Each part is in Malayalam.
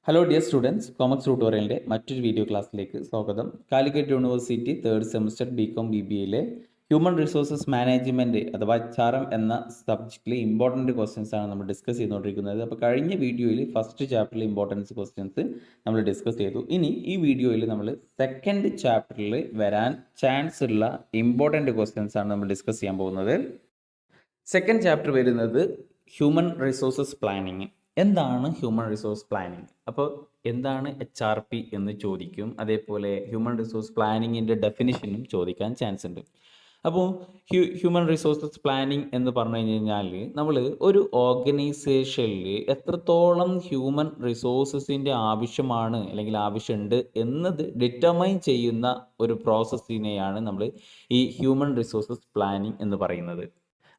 ഹലോ ഡിയർ സ്റ്റുഡൻസ്, കോമക്സ് ട്യൂട്ടോറിയലിൻ്റെ മറ്റൊരു വീഡിയോ ക്ലാസ്സിലേക്ക് സ്വാഗതം. Calicut university third semester BCom BBAയിലെ ഹ്യൂമൻ റിസോഴ്സസ് മാനേജ്മെൻറ്റ് അഥവാ HRM എന്ന സബ്ജക്റ്റിലെ ഇമ്പോർട്ടൻറ്റ് ക്വസ്റ്റ്യൻസ് ആണ് നമ്മൾ ഡിസ്കസ് ചെയ്തുകൊണ്ടിരിക്കുന്നത്. അപ്പോൾ കഴിഞ്ഞ വീഡിയോയിൽ ഫസ്റ്റ് ചാപ്റ്ററിലെ ഇമ്പോർട്ടൻസ് ക്വസ്റ്റ്യൻസ് നമ്മൾ ഡിസ്കസ് ചെയ്തു. ഇനി ഈ വീഡിയോയിൽ നമ്മൾ സെക്കൻഡ് ചാപ്റ്ററിൽ വരാൻ ചാൻസ് ഉള്ള ഇമ്പോർട്ടൻറ്റ് ക്വസ്റ്റ്യൻസ് ആണ് നമ്മൾ ഡിസ്കസ് ചെയ്യാൻ പോകുന്നത്. സെക്കൻഡ് ചാപ്റ്റർ വരുന്നത് ഹ്യൂമൻ റിസോഴ്സസ് പ്ലാനിങ്. എന്താണ് ഹ്യൂമൻ റിസോഴ്സ് പ്ലാനിങ്? അപ്പോൾ എന്താണ് HRP എന്ന് ചോദിക്കും. അതേപോലെ ഹ്യൂമൻ റിസോഴ്സ് പ്ലാനിങ്ങിൻ്റെ ഡെഫിനിഷനും ചോദിക്കാൻ ചാൻസ് ഉണ്ട്. അപ്പോൾ ഹ്യൂമൻ റിസോഴ്സസ് പ്ലാനിങ് എന്ന് പറഞ്ഞു കഴിഞ്ഞാൽ നമ്മൾ ഒരു ഓർഗനൈസേഷനിൽ എത്രത്തോളം ഹ്യൂമൻ റിസോഴ്സസിൻ്റെ ആവശ്യമാണ് അല്ലെങ്കിൽ ആവശ്യമുണ്ട് എന്നത് ഡിറ്റർമൈൻ ചെയ്യുന്ന ഒരു പ്രോസസ്സിനെയാണ് നമ്മൾ ഈ ഹ്യൂമൻ റിസോഴ്സസ് പ്ലാനിങ് എന്ന് പറയുന്നത്.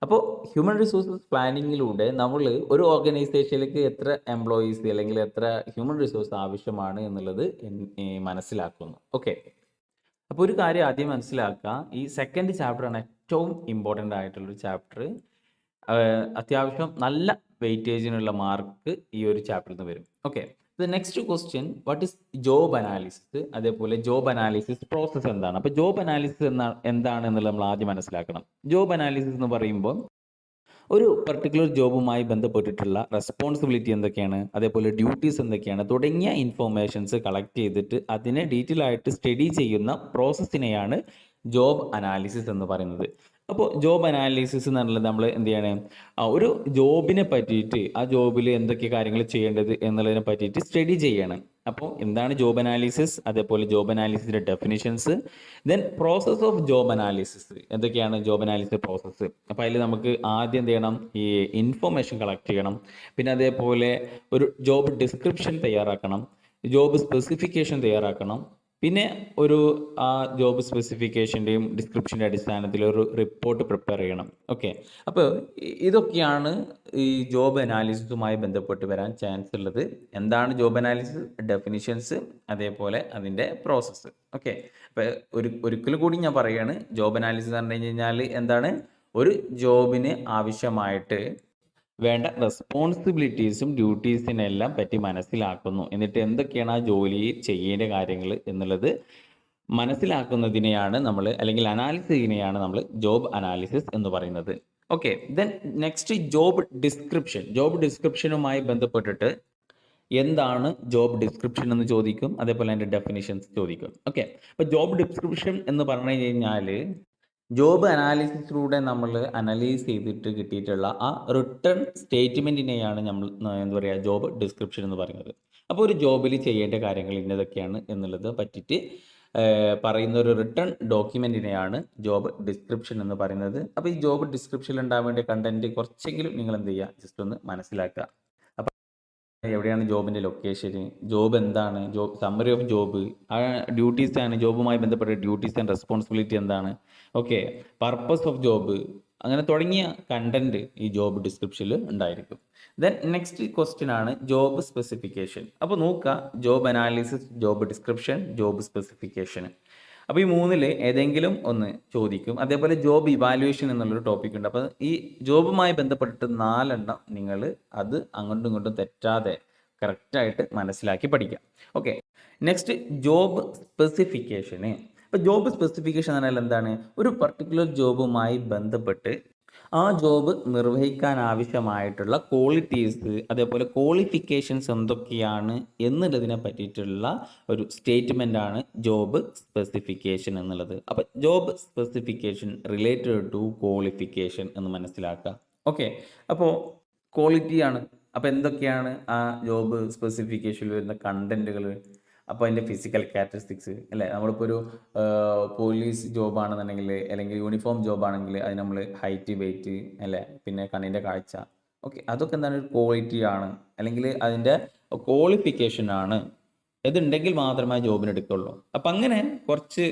അപ്പോൾ ഹ്യൂമൻ റിസോഴ്സസ് പ്ലാനിങ്ങിലൂടെ നമ്മൾ ഒരു ഓർഗനൈസേഷനിലേക്ക് എത്ര എംപ്ലോയീസ് അല്ലെങ്കിൽ എത്ര ഹ്യൂമൻ റിസോഴ്സ് ആവശ്യമാണ് എന്നുള്ളത് മനസ്സിലാക്കുന്നു. ഓക്കെ, അപ്പോൾ ഒരു കാര്യം ആദ്യം മനസ്സിലാക്കുക, ഈ സെക്കൻഡ് ചാപ്റ്ററാണ് ഏറ്റവും ഇമ്പോർട്ടൻ്റ് ആയിട്ടുള്ളൊരു ചാപ്റ്റർ. അത്യാവശ്യം നല്ല വെയിറ്റേജിനുള്ള മാർക്ക് ഈ ഒരു ചാപ്റ്ററിൽ നിന്ന് വരും. Okay, next question, what is job analysis? അതേപോലെ ജോബ് അനാലിസിസ് പ്രോസസ്സ് എന്താണ്? അപ്പോൾ ജോബ് അനാലിസിസ് എന്താണ് എന്നുള്ളത് നമ്മൾ ആദ്യം മനസ്സിലാക്കണം. ജോബ് അനാലിസിസ് എന്ന് പറയുമ്പോൾ ഒരു പർട്ടിക്കുലർ ജോബുമായി ബന്ധപ്പെട്ടിട്ടുള്ള റെസ്പോൺസിബിലിറ്റി എന്തൊക്കെയാണ്, അതേപോലെ ഡ്യൂട്ടീസ് എന്തൊക്കെയാണ് തുടങ്ങിയ ഇൻഫോർമേഷൻസ് കളക്ട് ചെയ്തിട്ട് അതിനെ ഡീറ്റെയിൽ ആയിട്ട് സ്റ്റഡി ചെയ്യുന്ന പ്രോസസ്സിനെയാണ് ജോബ് അനാലിസിസ് എന്ന് പറയുന്നത്. അപ്പോൾ ജോബ് അനാലിസിസ് എന്ന് പറഞ്ഞാൽ നമ്മൾ എന്ത് ചെയ്യണം, ഒരു ജോബിനെ പറ്റിയിട്ട് ആ ജോബിൽ എന്തൊക്കെ കാര്യങ്ങൾ ചെയ്യേണ്ടത് എന്നുള്ളതിനെ പറ്റിയിട്ട് സ്റ്റഡി ചെയ്യണം. അപ്പോൾ എന്താണ് ജോബ് അനാലിസിസ്, അതേപോലെ ജോബ് അനാലിസിസിൻ്റെ definitions, then process of job analysis. എന്തൊക്കെയാണ് ജോബ് അനാലിസിസ് പ്രോസസ്സ്? അപ്പോൾ അതിൽ നമുക്ക് ആദ്യം എന്ത് ചെയ്യണം, ഈ ഇൻഫോർമേഷൻ കളക്ട് ചെയ്യണം. പിന്നെ അതേപോലെ ഒരു ജോബ് ഡിസ്ക്രിപ്ഷൻ തയ്യാറാക്കണം, ജോബ് സ്പെസിഫിക്കേഷൻ തയ്യാറാക്കണം. പിന്നെ ഒരു ആ ജോബ് സ്പെസിഫിക്കേഷൻ്റെയും ഡിസ്ക്രിപ്ഷൻ്റെ അടിസ്ഥാനത്തിൽ ഒരു റിപ്പോർട്ട് പ്രിപ്പയർ ചെയ്യണം. ഓക്കെ, അപ്പോൾ ഇതൊക്കെയാണ് ഈ ജോബ് അനാലിസിസുമായി ബന്ധപ്പെട്ട് വരാൻ ചാൻസ് ഉള്ളത്. എന്താണ് ജോബ് അനാലിസിസ്, ഡെഫിനിഷൻസ്, അതേപോലെ അതിൻ്റെ പ്രോസസ്സ്. ഓക്കെ, അപ്പോൾ ഒരിക്കലും കൂടി ഞാൻ പറയുകയാണ്, ജോബ് അനാലിസിസ് എന്ന് പറഞ്ഞു കഴിഞ്ഞാൽ എന്താണ്, ഒരു ജോബിന് ആവശ്യമായിട്ട് വേണ്ട റെസ്പോൺസിബിലിറ്റീസും ഡ്യൂട്ടീസിനെല്ലാം പറ്റി മനസ്സിലാക്കുന്നു. എന്നിട്ട് എന്തൊക്കെയാണ് ആ ജോലി ചെയ്യേണ്ട കാര്യങ്ങൾ എന്നുള്ളത് മനസ്സിലാക്കുന്നതിനെയാണ് നമ്മൾ, അല്ലെങ്കിൽ അനാലിസിസിനെയാണ് നമ്മൾ ജോബ് അനാലിസിസ് എന്ന് പറയുന്നത്. Okay, then next job description. Job ഡിസ്ക്രിപ്ഷനുമായി ബന്ധപ്പെട്ടിട്ട് എന്താണ് ജോബ് ഡിസ്ക്രിപ്ഷൻ എന്ന് ചോദിക്കും, അതേപോലെ അതിൻ്റെ ഡെഫിനിഷൻസ് ചോദിക്കും. ഓക്കെ, അപ്പോൾ ജോബ് ഡിസ്ക്രിപ്ഷൻ എന്ന് പറഞ്ഞു കഴിഞ്ഞാൽ ജോബ് അനാലിസിസിലൂടെ നമ്മൾ അനലൈസ് ചെയ്തിട്ട് കിട്ടിയിട്ടുള്ള ആ റിട്ടേൺ സ്റ്റേറ്റ്മെൻറ്റിനെയാണ് നമ്മൾ എന്താ പറയുക, ജോബ് ഡിസ്ക്രിപ്ഷൻ എന്ന് പറയുന്നത്. അപ്പോൾ ഒരു ജോബിൽ ചെയ്യേണ്ട കാര്യങ്ങൾ ഇന്നതൊക്കെയാണ് എന്നുള്ളത് പറ്റിയിട്ട് പറയുന്ന ഒരു റിട്ടേൺ ഡോക്യുമെൻറ്റിനെയാണ് ജോബ് ഡിസ്ക്രിപ്ഷൻ എന്ന് പറയുന്നത്. അപ്പോൾ ഈ ജോബ് ഡിസ്ക്രിപ്ഷനിൽ ഉണ്ടാവേണ്ട കണ്ടൻറ്റ് കുറച്ചെങ്കിലും നിങ്ങൾ എന്ത് ചെയ്യുക, ജസ്റ്റ് ഒന്ന് മനസ്സിലാക്കുക. എവിടെയാണ് ജോബിൻ്റെ ലൊക്കേഷൻ, ജോബ് എന്താണ്, ജോബ് സമ്മറി ഓഫ് ജോബ്, ആ ഡ്യൂട്ടീസ് ആണ്, ജോബുമായി ബന്ധപ്പെട്ട ഡ്യൂട്ടീസ് ആൻഡ് റെസ്പോൺസിബിലിറ്റി എന്താണ്, ഓക്കെ, പർപ്പസ് ഓഫ് ജോബ്, അങ്ങനെ തുടങ്ങിയ കണ്ടന്റ് ഈ ജോബ് ഡിസ്ക്രിപ്ഷനിൽ ഉണ്ടായിരിക്കും. ദെൻ നെക്സ്റ്റ് ക്വസ്റ്റ്യൻ ആണ് ജോബ് സ്പെസിഫിക്കേഷൻ. അപ്പോൾ നോക്കുക, job analysis, job description, job specification. അപ്പോൾ ഈ മൂന്നിൽ ഏതെങ്കിലും ഒന്ന് ചോദിക്കും. അതേപോലെ ജോബ് ഇവാലുവേഷൻ എന്നുള്ളൊരു ടോപ്പിക് ഉണ്ട്. അപ്പോൾ ഈ ജോബുമായി ബന്ധപ്പെട്ടിട്ട് 4 എണ്ണം നിങ്ങൾ അത് അങ്ങോട്ടും ഇങ്ങോട്ടും തെറ്റാതെ കറക്റ്റായിട്ട് മനസ്സിലാക്കി പഠിക്കാം. ഓക്കെ, നെക്സ്റ്റ് ജോബ് സ്പെസിഫിക്കേഷന്. അപ്പോൾ ജോബ് സ്പെസിഫിക്കേഷൻ എന്ന് പറഞ്ഞാൽ എന്താണ്, ഒരു പർട്ടിക്കുലർ ജോബുമായി ബന്ധപ്പെട്ട് ആ ജോബ് നിർവഹിക്കാൻ ആവശ്യമായിട്ടുള്ള ക്വാളിറ്റീസ്, അതേപോലെ ക്വാളിഫിക്കേഷൻസ് എന്തൊക്കെയാണ് എന്നുള്ളതിനെ പറ്റിയിട്ടുള്ള ഒരു സ്റ്റേറ്റ്മെൻ്റാണ് ജോബ് സ്പെസിഫിക്കേഷൻ എന്നുള്ളത്. അപ്പോൾ job specification related two qualification എന്ന് മനസ്സിലാക്കുക. ഓക്കെ, അപ്പോൾ ക്വാളിറ്റിയാണ്. അപ്പോൾ എന്തൊക്കെയാണ് ആ ജോബ് സ്പെസിഫിക്കേഷനിൽ വരുന്ന കണ്ടൻറ്റുകൾ? അപ്പോൾ അതിൻ്റെ ഫിസിക്കൽ ക്യാരക്ടറിസ്റ്റിക്സ് അല്ലേ, നമ്മളിപ്പോൾ ഒരു പോലീസ് ജോബാണെന്നുണ്ടെങ്കിൽ അല്ലെങ്കിൽ യൂണിഫോം ജോബാണെങ്കിൽ അത് നമ്മൾ ഹൈറ്റ്, വെയിറ്റ് അല്ലേ, പിന്നെ കണ്ണിൻ്റെ കാഴ്ച, ഓക്കെ, അതൊക്കെ എന്താണ്, ഒരു ക്വാളിറ്റിയാണ് അല്ലെങ്കിൽ അതിൻ്റെ ക്വാളിഫിക്കേഷനാണ്. ഇതുണ്ടെങ്കിൽ മാത്രമേ ജോബിന് എടുക്കുള്ളൂ. അപ്പം അങ്ങനെ കുറച്ച്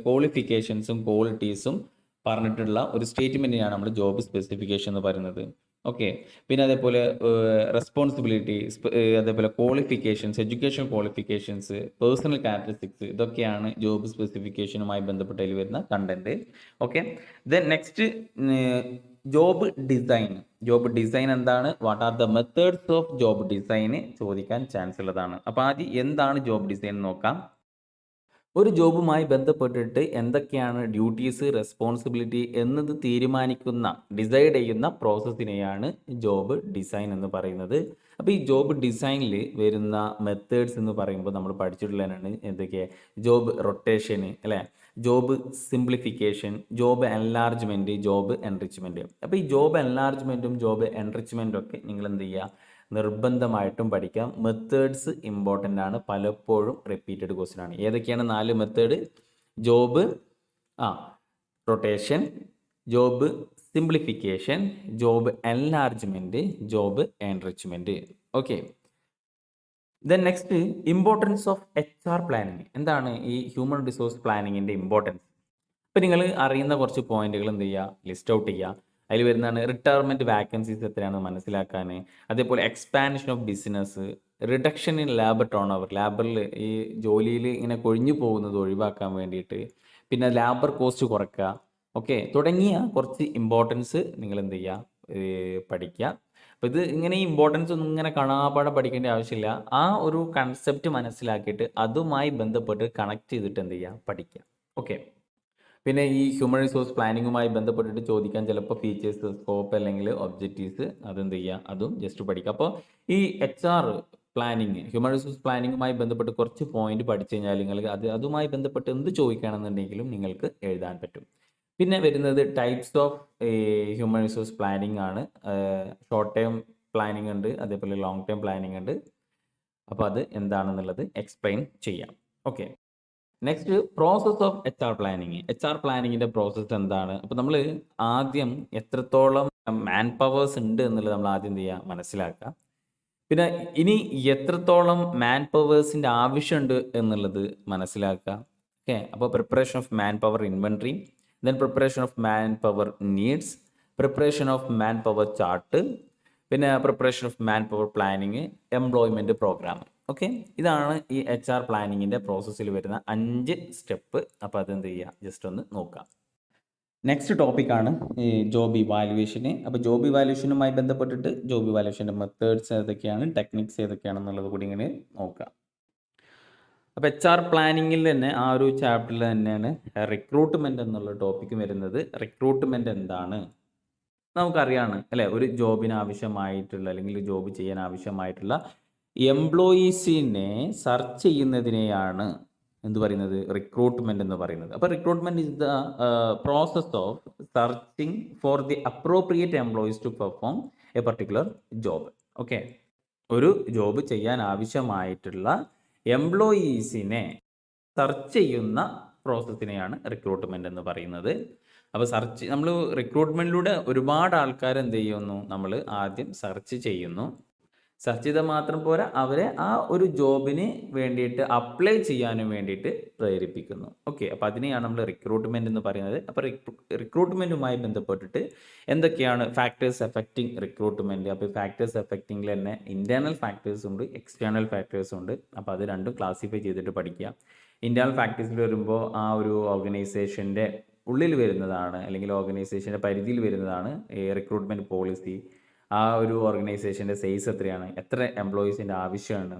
ക്വാളിഫിക്കേഷൻസും ക്വാളിറ്റീസും പറഞ്ഞിട്ടുള്ള ഒരു സ്റ്റേറ്റ്മെൻറ്റിനാണ് നമ്മൾ ജോബ് സ്പെസിഫിക്കേഷൻ എന്ന് പറയുന്നത്. ഓക്കെ, പിന്നെ അതേപോലെ റെസ്പോൺസിബിലിറ്റി, അതേപോലെ qualifications, education qualifications, personal characteristics, ഇതൊക്കെയാണ് ജോബ് സ്പെസിഫിക്കേഷനുമായി ബന്ധപ്പെട്ടതിൽ വരുന്ന content. Okay, then next job design. Job design എന്താണ്, what are the methods of job ഡിസൈന് ചോദിക്കാൻ ചാൻസ് ഉള്ളതാണ്. അപ്പോൾ ആദ്യം എന്താണ് ജോബ് ഡിസൈൻ നോക്കാം. ഒരു ജോബുമായി ബന്ധപ്പെട്ടിട്ട് എന്തൊക്കെയാണ് ഡ്യൂട്ടീസ്, റെസ്പോൺസിബിലിറ്റി എന്നത് തീരുമാനിക്കുന്ന, ഡിസൈഡ് ചെയ്യുന്ന പ്രോസസ്സിനെയാണ് ജോബ് ഡിസൈൻ എന്ന് പറയുന്നത്. അപ്പോൾ ഈ ജോബ് ഡിസൈനിൽ വരുന്ന മെത്തേഡ്സ് എന്ന് പറയുമ്പോൾ നമ്മൾ പഠിച്ചിട്ടുള്ളതാണ് എന്തൊക്കെ, ജോബ് റൊട്ടേഷന് അല്ലേ, job simplification, job enlargement, job enrichment. അപ്പോൾ ഈ ജോബ് എൻലാർജ്മെൻറ്റും ജോബ് എൻറിച്ച്മെൻറ്റും ഒക്കെ നിങ്ങൾ എന്ത് ചെയ്യുക, നിർബന്ധമായിട്ടും പഠിക്കാം. മെത്തേഡ്സ് ഇമ്പോർട്ടൻ്റ് ആണ്, പലപ്പോഴും റിപ്പീറ്റഡ് ക്വസ്റ്റ്യൻ ആണ്. ഏതൊക്കെയാണ് 4 method? Job rotation, job simplification, job enlargement, job enrichment. Okay. Then next, importance of HR planning. എന്താണ് ഈ ഹ്യൂമൻ റിസോഴ്സ് പ്ലാനിങ്ങിൻ്റെ ഇമ്പോർട്ടൻസ്? ഇപ്പം നിങ്ങൾ അറിയുന്ന കുറച്ച് പോയിന്റുകൾ എന്ത് ചെയ്യുക, ലിസ്റ്റ് ഔട്ട് ചെയ്യുക. അതിൽ വരുന്നതാണ് റിട്ടയർമെൻറ്റ് വാക്കൻസീസ് എത്രയാണ് മനസ്സിലാക്കാൻ, അതേപോലെ expansion of business, reduction in labour turnover, ലേബറിൽ ഈ ജോലിയിൽ ഇങ്ങനെ കൊഴിഞ്ഞു പോകുന്നത് ഒഴിവാക്കാൻ വേണ്ടിയിട്ട്, പിന്നെ ലേബർ കോസ്റ്റ് കുറയ്ക്കുക, ഓക്കെ, തുടങ്ങിയ കുറച്ച് ഇമ്പോർട്ടൻസ് നിങ്ങൾ എന്ത് ചെയ്യുക, പഠിക്കുക. അപ്പോൾ ഇത് ഇങ്ങനെ ഈ ഇമ്പോർട്ടൻസ് ഒന്നും ഇങ്ങനെ കാണാപ്പാടെ പഠിക്കേണ്ട ആവശ്യമില്ല. ആ ഒരു കൺസെപ്റ്റ് മനസ്സിലാക്കിയിട്ട് അതുമായി ബന്ധപ്പെട്ട് കണക്ട് ചെയ്തിട്ട് എന്ത് ചെയ്യുക, പഠിക്കുക. ഓക്കെ. പിന്നെ ഈ ഹ്യൂമൻ റിസോഴ്സ് പ്ലാനിങ്ങുമായി ബന്ധപ്പെട്ടിട്ട് ചോദിക്കാൻ ചിലപ്പോൾ ഫീച്ചേഴ്സ്, സ്കോപ്പ് അല്ലെങ്കിൽ ഒബ്ജക്റ്റീവ്സ് അതെന്ത് ചെയ്യുക, അതും ജസ്റ്റ് പഠിക്കുക. അപ്പോൾ ഈ HR പ്ലാനിങ്, ഹ്യൂമൻ റിസോഴ്സ് പ്ലാനിങ്ങുമായി ബന്ധപ്പെട്ട് കുറച്ച് പോയിന്റ് പഠിച്ചു കഴിഞ്ഞാൽ നിങ്ങൾക്ക് അതുമായി ബന്ധപ്പെട്ട് എന്ത് ചോദിക്കുകയാണെന്നുണ്ടെങ്കിലും നിങ്ങൾക്ക് എഴുതാൻ പറ്റും. പിന്നെ വരുന്നത് types of human resource planning ആണ്. ഷോർട്ട് ടേം പ്ലാനിങ് ഉണ്ട്, അതേപോലെ ലോങ് ടേം പ്ലാനിങ് ഉണ്ട്. അപ്പോൾ അത് എന്താണെന്നുള്ളത് എക്സ്പ്ലെയിൻ ചെയ്യാം. Okay. Next, process of HR planning. HR പ്ലാനിങ്ങിൻ്റെ പ്രോസസ്സ് എന്താണ്? അപ്പോൾ നമ്മൾ ആദ്യം എത്രത്തോളം മാൻ പവേഴ്സ് ഉണ്ട് എന്നുള്ളത് നമ്മൾ ആദ്യം എന്ത് ചെയ്യുക, മനസ്സിലാക്കുക. പിന്നെ ഇനി എത്രത്തോളം മാൻ പവേഴ്സിൻ്റെ ആവശ്യമുണ്ട് എന്നുള്ളത് മനസ്സിലാക്കുക. ഓക്കെ. അപ്പോൾ preparation of man power inventory, then preparation of man power needs, preparation of man power chart, പിന്നെ preparation of man power planning, employment programme. Okay. ഇതാണ് ഈ HR പ്ലാനിങ്ങിൻ്റെ പ്രോസസ്സിൽ വരുന്ന 5 സ്റ്റെപ്പ്. അപ്പോൾ അതെന്ത് ചെയ്യുക, ജസ്റ്റ് ഒന്ന് നോക്കാം. നെക്സ്റ്റ് ടോപ്പിക്കാണ് ഈ ജോബ് ഇവാലുവേഷന്. അപ്പോൾ ജോബ് ഇവാലുവേഷനുമായി ബന്ധപ്പെട്ടിട്ട് ജോബ് ഇവാലുവേഷൻ്റെ മെത്തേഡ്സ് ഏതൊക്കെയാണ്, ടെക്നിക്സ് ഏതൊക്കെയാണെന്നുള്ളത് കൂടി ഇങ്ങനെ നോക്കാം. അപ്പോൾ HR പ്ലാനിങ്ങിൽ തന്നെ ആ ഒരു ചാപ്റ്ററിൽ തന്നെയാണ് റിക്രൂട്ട്മെൻറ്റ് എന്നുള്ള ടോപ്പിക്ക് വരുന്നത്. റിക്രൂട്ട്മെൻറ്റ് എന്താണ് നമുക്കറിയാണ് അല്ലേ, ഒരു ജോബിന് ആവശ്യമായിട്ടുള്ള അല്ലെങ്കിൽ ജോബ് ചെയ്യാൻ ആവശ്യമായിട്ടുള്ള എംപ്ലോയീസിനെ സെർച്ച് ചെയ്യുന്നതിനെയാണ് എന്ത് പറയുന്നത്, റിക്രൂട്ട്മെൻറ്റ് എന്ന് പറയുന്നത്. അപ്പോൾ recruitment is the process of searching for the appropriate employees to perform a particular job. Okay. ഒരു ജോബ് ചെയ്യാൻ ആവശ്യമായിട്ടുള്ള എംപ്ലോയീസിനെ സെർച്ച് ചെയ്യുന്ന പ്രോസസ്സിനെയാണ് റിക്രൂട്ട്മെൻറ്റ് എന്ന് പറയുന്നത്. അപ്പോൾ നമ്മൾ റിക്രൂട്ട്മെൻറ്റിലൂടെ ഒരുപാട് ആൾക്കാർ എന്ത് ചെയ്യുന്നു, നമ്മൾ ആദ്യം സെർച്ച് ചെയ്യുന്നു. സെർച്ച് ചെയ്താൽ മാത്രം പോരാ, അവരെ ആ ഒരു ജോബിന് വേണ്ടിയിട്ട് അപ്ലൈ ചെയ്യാനും വേണ്ടിയിട്ട് പ്രേരിപ്പിക്കുന്നു. ഓക്കെ. അപ്പോൾ അതിനെയാണ് നമ്മൾ റിക്രൂട്ട്മെൻറ്റ് എന്ന് പറയുന്നത്. അപ്പോൾ റിക്രൂട്ട്മെൻറ്റുമായി ബന്ധപ്പെട്ടിട്ട് എന്തൊക്കെയാണ് ഫാക്ടേഴ്സ് എഫക്റ്റിംഗ് റിക്രൂട്ട്മെൻറ്റ്. അപ്പോൾ ഫാക്ടേഴ്സ് എഫക്റ്റിംഗിൽ തന്നെ ഇൻറ്റേർണൽ ഫാക്ടേഴ്സ് ഉണ്ട്, എക്സ്റ്റേണൽ ഫാക്ടേഴ്സ് ഉണ്ട്. അപ്പോൾ അത് രണ്ടും ക്ലാസിഫൈ ചെയ്തിട്ട് പഠിക്കുക. ഇൻറ്റേർണൽ ഫാക്ടേഴ്സിൽ വരുമ്പോൾ ആ ഒരു ഓർഗനൈസേഷൻ്റെ ഉള്ളിൽ വരുന്നതാണ് അല്ലെങ്കിൽ ഓർഗനൈസേഷൻ്റെ പരിധിയിൽ വരുന്നതാണ് റിക്രൂട്ട്മെൻറ്റ് പോളിസി, ആ ഒരു ഓർഗനൈസേഷൻ്റെ സൈസ് എത്രയാണ്, എത്ര എംപ്ലോയീസിൻ്റെ ആവശ്യമാണ്,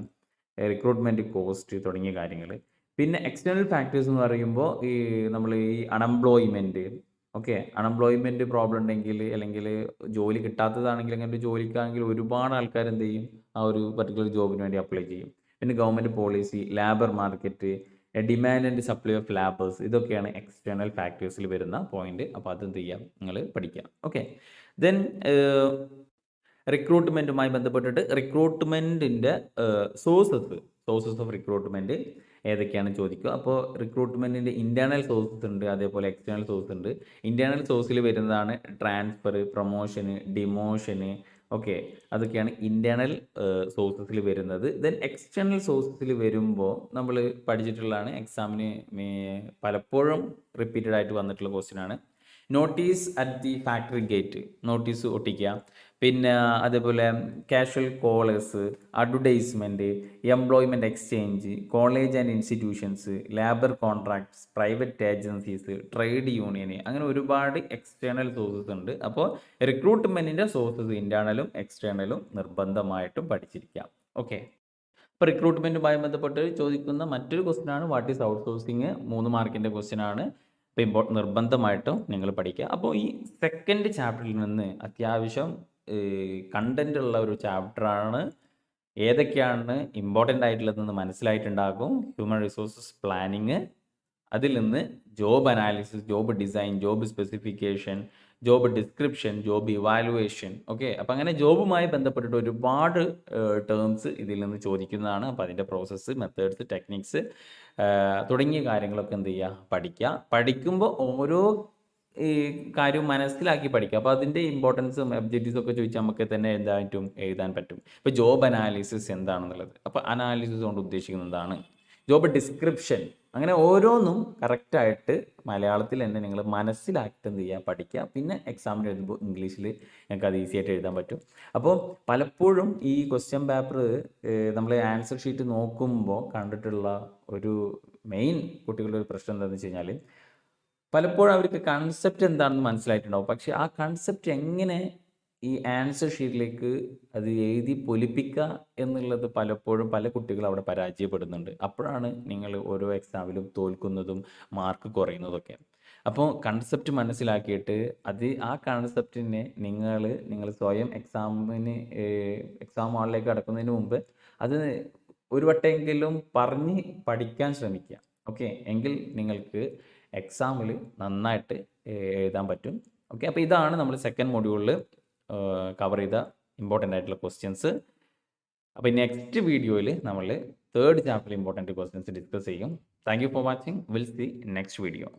റിക്രൂട്ട്മെൻറ്റ് കോസ്റ്റ് തുടങ്ങിയ കാര്യങ്ങൾ. പിന്നെ എക്സ്റ്റേണൽ ഫാക്ടേഴ്സ് എന്ന് പറയുമ്പോൾ നമ്മൾ ഈ അൺഎംപ്ലോയ്മെൻറ്റ്, ഓക്കെ, അൺഎംപ്ലോയ്മെൻറ്റ് പ്രോബ്ലം ഉണ്ടെങ്കിൽ അല്ലെങ്കിൽ ജോലി കിട്ടാത്തതാണെങ്കിൽ അങ്ങനെ ഒരു ജോലിക്കാണെങ്കിൽ ഒരുപാട് ആൾക്കാർ എന്ത് ചെയ്യും, ആ ഒരു പർട്ടിക്കുലർ ജോബിന് വേണ്ടി അപ്ലൈ ചെയ്യും. പിന്നെ government policy, labour market, demand and supply of labours, ഇതൊക്കെയാണ് എക്സ്റ്റേണൽ ഫാക്ടേഴ്സിൽ വരുന്ന പോയിന്റ്. അപ്പോൾ അതെന്ത് ചെയ്യാം, നിങ്ങൾ പഠിക്കാം. ഓക്കെ. ദെൻ റിക്രൂട്ട്മെൻറ്റുമായി ബന്ധപ്പെട്ടിട്ട് റിക്രൂട്ട്മെൻറ്റിൻ്റെ സോഴ്സസ് ഓഫ് റിക്രൂട്ട്മെൻറ്റ് ഏതൊക്കെയാണ് ചോദിക്കുക. അപ്പോൾ റിക്രൂട്ട്മെൻറ്റിൻ്റെ ഇൻറ്റേർണൽ സോഴ്സസ് ഉണ്ട്, അതേപോലെ എക്സ്റ്റേണൽ സോഴ്സ് ഉണ്ട്. ഇൻറ്റേർണൽ സോഴ്സിൽ വരുന്നതാണ് ട്രാൻസ്ഫർ, പ്രൊമോഷന്, ഡിമോഷന്, ഓക്കെ, അതൊക്കെയാണ് ഇൻറ്റേർണൽ സോഴ്സസിൽ വരുന്നത്. ദെൻ എക്സ്റ്റേണൽ സോഴ്സസിൽ വരുമ്പോൾ നമ്മൾ പഠിച്ചിട്ടുള്ളതാണ്, എക്സാമിന് പലപ്പോഴും റിപ്പീറ്റഡ് ആയിട്ട് വന്നിട്ടുള്ള ക്വസ്റ്റ്യൻ ആണ്. Notice at the factory gate, notice ഒട്ടിക്കുക. പിന്നെ അതേപോലെ casual callers, advertisement, employment exchange, college and institutions, labour contracts, private agencies, trade union, അങ്ങനെ ഒരുപാട് എക്സ്റ്റേണൽ സോഴ്സസ് ഉണ്ട്. അപ്പോൾ റിക്രൂട്ട്മെൻറ്റിൻ്റെ സോഴ്സസ് ഇൻറ്റേർണലും എക്സ്റ്റേണലും നിർബന്ധമായിട്ടും പഠിച്ചിരിക്കാം. ഓക്കെ. ഇപ്പോൾ റിക്രൂട്ട്മെൻറ്റുമായി ബന്ധപ്പെട്ട് ചോദിക്കുന്ന മറ്റൊരു ക്വസ്റ്റ്യനാണ് വാട്ട് ഈസ് ഔട്ട് സോഴ്സിങ്. 3 മാർക്കിൻ്റെ ക്വസ്റ്റ്യനാണ്. ഇപ്പോൾ നിർബന്ധമായിട്ടും നിങ്ങൾ പഠിക്കുക. അപ്പോൾ ഈ സെക്കൻഡ് ചാപ്റ്ററിൽ നിന്ന് അത്യാവശ്യം കണ്ടൻ്റ് ഉള്ള ഒരു ചാപ്റ്ററാണ്. ഏതൊക്കെയാണ് ഇമ്പോർട്ടൻ്റ് ആയിട്ടുള്ളതെന്ന് മനസ്സിലായിട്ടുണ്ടാകും. ഹ്യൂമൻ റിസോഴ്സസ് പ്ലാനിങ്, അതിൽ നിന്ന് job analysis, job design, job specification, job description, job evaluation. Okay. അപ്പോൾ അങ്ങനെ ജോബുമായി ബന്ധപ്പെട്ടിട്ട് ഒരുപാട് ടേംസ് ഇതിൽ നിന്ന് ചോദിക്കുന്നതാണ്. അപ്പോൾ അതിൻ്റെ പ്രോസസ്സ്, മെത്തേഡ്സ്, ടെക്നിക്സ് തുടങ്ങിയ കാര്യങ്ങളൊക്കെ എന്ത് ചെയ്യുക, പഠിക്കുക. പഠിക്കുമ്പോൾ ഓരോ ഈ കാര്യവും മനസ്സിലാക്കി പഠിക്കുക. അപ്പോൾ അതിൻ്റെ ഇമ്പോർട്ടൻസും ഒബ്ജക്റ്റീവ്സും ഒക്കെ ചോദിച്ചാൽ നമുക്ക് തന്നെ എന്തായിട്ടും എഴുതാൻ പറ്റും. ഇപ്പോൾ ജോബ് അനാലിസിസ് എന്താണെന്നുള്ളത്, അപ്പോൾ അനാലിസിസ് കൊണ്ട് ഉദ്ദേശിക്കുന്നത് എന്താണ്, ജോബ് ഡിസ്ക്രിപ്ഷൻ, അങ്ങനെ ഓരോന്നും കറക്റ്റായിട്ട് മലയാളത്തിൽ തന്നെ നിങ്ങൾ മനസ്സിലാക്കിയിട്ട് എന്ത് ചെയ്യുക, പഠിക്കുക. പിന്നെ എക്സാമിന് എഴുതുമ്പോൾ ഇംഗ്ലീഷിൽ ഞങ്ങൾക്ക് അത് ഈസി ആയിട്ട് എഴുതാൻ പറ്റും. അപ്പോൾ പലപ്പോഴും ഈ ക്വസ്റ്റ്യൻ പേപ്പർ നമ്മൾ ആൻസർ ഷീറ്റ് നോക്കുമ്പോൾ കണ്ടിട്ടുള്ള ഒരു മെയിൻ കുട്ടികളുടെ ഒരു പ്രശ്നം എന്താണെന്ന് വെച്ച് കഴിഞ്ഞാൽ, പലപ്പോഴും അവർക്ക് കൺസെപ്റ്റ് എന്താണെന്ന് മനസ്സിലായിട്ടുണ്ടാവും. പക്ഷേ ആ കൺസെപ്റ്റ് എങ്ങനെ ഈ ആൻസർ ഷീറ്റിലേക്ക് അത് എഴുതി പൊലിപ്പിക്കുക എന്നുള്ളത് പലപ്പോഴും പല കുട്ടികളും അവിടെ പരാജയപ്പെടുന്നുണ്ട്. അപ്പോഴാണ് നിങ്ങൾ ഓരോ എക്സാമിലും തോൽക്കുന്നതും മാർക്ക് കുറയുന്നതൊക്കെ. അപ്പോൾ കൺസെപ്റ്റ് മനസ്സിലാക്കിയിട്ട് ആ കൺസെപ്റ്റിനെ നിങ്ങൾ സ്വയം എക്സാം ഹാളിലേക്ക് കടക്കുന്നതിന് മുമ്പ് അത് ഒരു വട്ടമെങ്കിലും പറഞ്ഞ് പഠിക്കാൻ ശ്രമിക്കുക. ഓക്കെ. എങ്കിൽ നിങ്ങൾക്ക് എക്സാമിൽ നന്നായിട്ട് എഴുതാൻ പറ്റും. ഓക്കെ. അപ്പോൾ ഇതാണ് നമ്മൾ സെക്കൻഡ് മൊഡ്യൂളിൽ കവർ ചെയ്ത ഇമ്പോർട്ടൻ്റ് ആയിട്ടുള്ള ക്വസ്റ്റ്യൻസ്. അപ്പോൾ നെക്സ്റ്റ് വീഡിയോയിൽ നമ്മൾ third chapter important questions discuss ചെയ്യും. Thank you for watching. Will see next video.